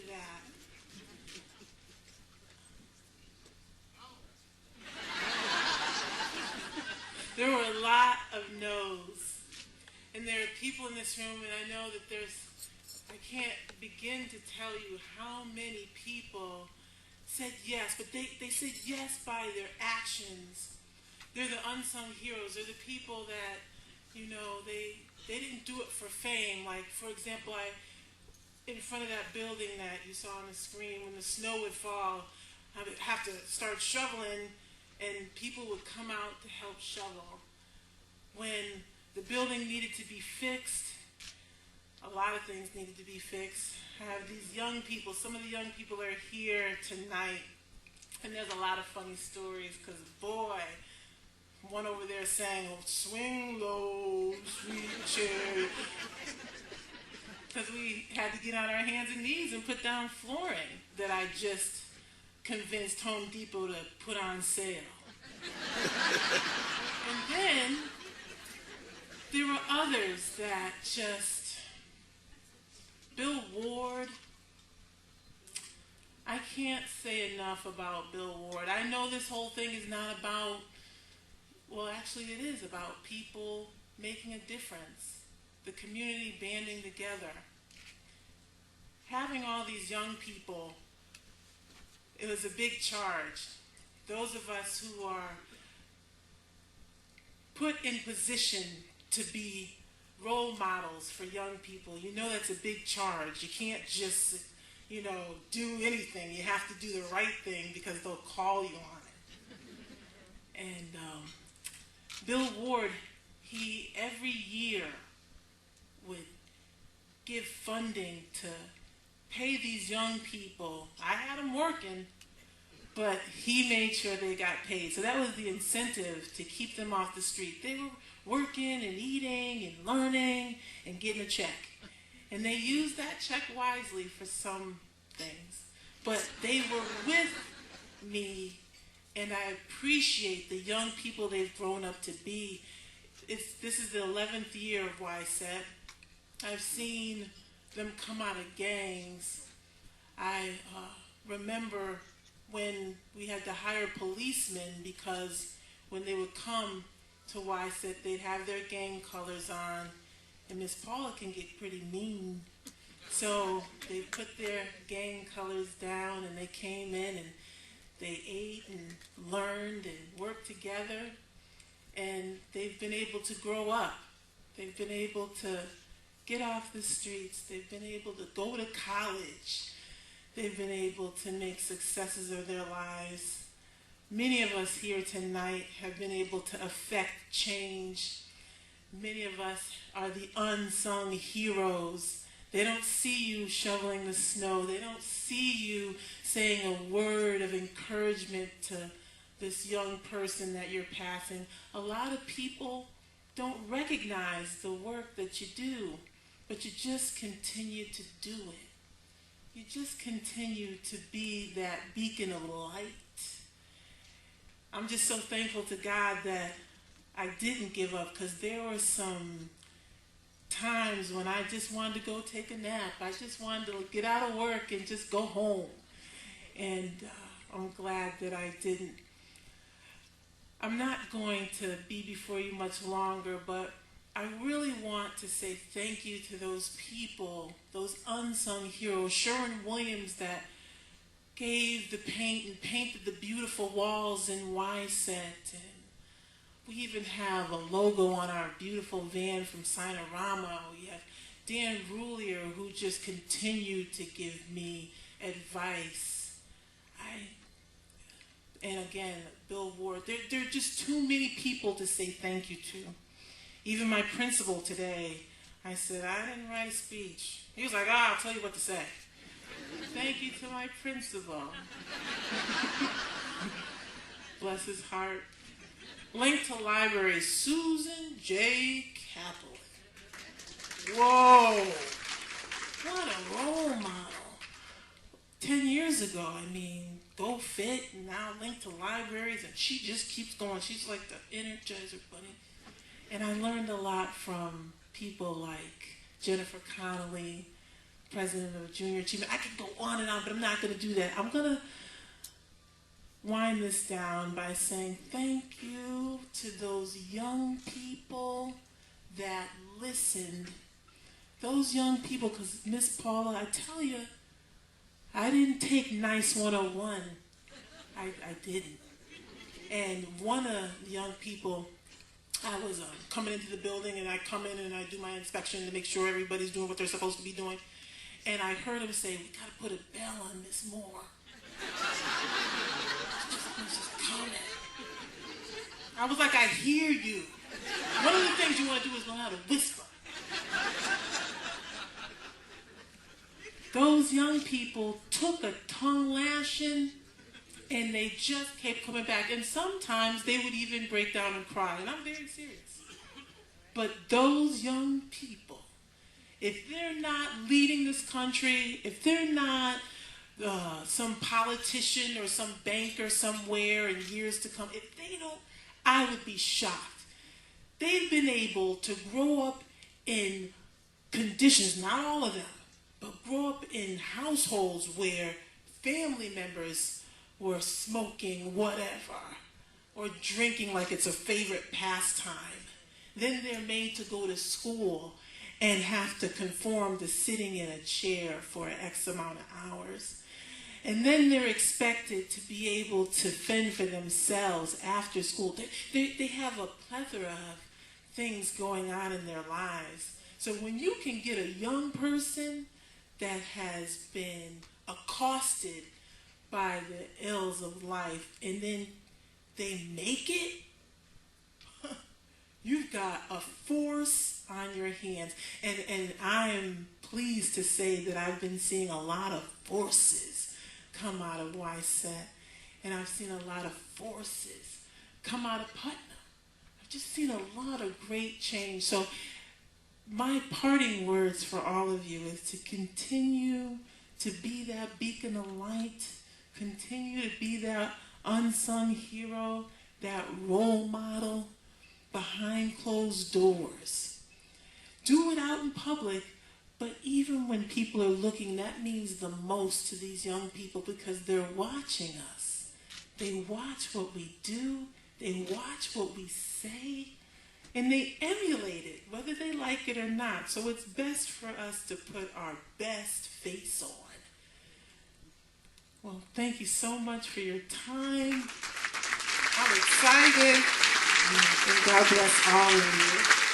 that. There were a lot of no's. And there are people in this room, and I know that I can't begin to tell you how many people said yes, but they said yes by their actions. They're the unsung heroes. They're the people that, they didn't do it for fame. Like, for example, in front of that building that you saw on the screen, when the snow would fall, I would have to start shoveling, and people would come out to help shovel. When the building needed to be fixed, a lot of things needed to be fixed. I have these young people, some of the young people are here tonight, and there's a lot of funny stories, because boy, one over there sang, "Oh, swing low, sweet cherry," because we had to get on our hands and knees and put down flooring that I just convinced Home Depot to put on sale. And then there were others that just, Bill Ward, I can't say enough about Bill Ward. I know this whole thing is not about, well, actually it is about people making a difference, the community banding together. Having all these young people, it was a big charge. Those of us who are put in position to be role models for young people, that's a big charge. You can't just, do anything. You have to do the right thing because they'll call you on it. And Bill Ward, he every year would give funding to pay these young people. I had them working, but he made sure they got paid. So that was the incentive to keep them off the street. They were working and eating and learning and getting a check. And they used that check wisely for some things. But they were with me, and I appreciate the young people they've grown up to be. This is the 11th year of YSET. I've seen them come out of gangs. I remember when we had to hire policemen, because when they would come to YSET, they'd have their gang colors on, and Miss Paula can get pretty mean. So they put their gang colors down, and they came in and they ate and learned and worked together, and they've been able to grow up. They've been able to get off the streets. They've been able to go to college. They've been able to make successes of their lives. Many of us here tonight have been able to affect change. Many of us are the unsung heroes. They don't see you shoveling the snow. They don't see you saying a word of encouragement to this young person that you're passing. A lot of people don't recognize the work that you do, but you just continue to do it. You just continue to be that beacon of light. I'm just so thankful to God that I didn't give up, because there were some times when I just wanted to go take a nap. I just wanted to get out of work and just go home. And I'm glad that I didn't. I'm not going to be before you much longer, but I really want to say thank you to those people, those unsung heroes. Sherwin Williams, that gave the paint and painted the beautiful walls in YSET. And we even have a logo on our beautiful van from Sinorama. We have Dan Roulier, who just continued to give me advice. And again, Bill Ward. There are just too many people to say thank you to. Even my principal today, I said, I didn't write a speech. He was like, I'll tell you what to say. Thank you to my principal. Bless his heart. Link to library, Susan J. Kaplan. Whoa. What a role model. 10 years ago, Go Fit, and now Link to libraries, and she just keeps going. She's like the Energizer Bunny. And I learned a lot from people like Jennifer Connelly, president of Junior Achievement. I could go on and on, but I'm not going to do that. I'm going to wind this down by saying thank you to those young people that listened. Those young people, because Miss Paula, I tell you, I didn't take Nice 101. I didn't. And one of the young people, I was coming into the building, and I come in and I do my inspection to make sure everybody's doing what they're supposed to be doing. And I heard him say, "We got to put a bell on Miss Moore." Just comment. I was like, I hear you. One of the things you want to do is learn how to whisper. Those young people took a tongue lashing and they just kept coming back. And sometimes they would even break down and cry. And I'm very serious. But those young people, if they're not leading this country, if they're not some politician or some banker somewhere in years to come, if they don't, I would be shocked. They've been able to grow up in conditions, not all of them, but grow up in households where family members were smoking whatever or drinking like it's a favorite pastime. Then they're made to go to school and have to conform to sitting in a chair for X amount of hours. And then they're expected to be able to fend for themselves after school. They have a plethora of things going on in their lives. So when you can get a young person that has been accosted by the ills of life and then they make it, you've got a force on your hands. And I am pleased to say that I've been seeing a lot of forces come out of YSET, and I've seen a lot of forces come out of Putnam. I've just seen a lot of great change. So my parting words for all of you is to continue to be that beacon of light, continue to be that unsung hero, that role model behind closed doors. Do it out in public, but even when people are looking, that means the most to these young people because they're watching us. They watch what we do, they watch what we say, and they emulate it, whether they like it or not. So it's best for us to put our best face on. Well, thank you so much for your time. I'm excited. And God bless all of you.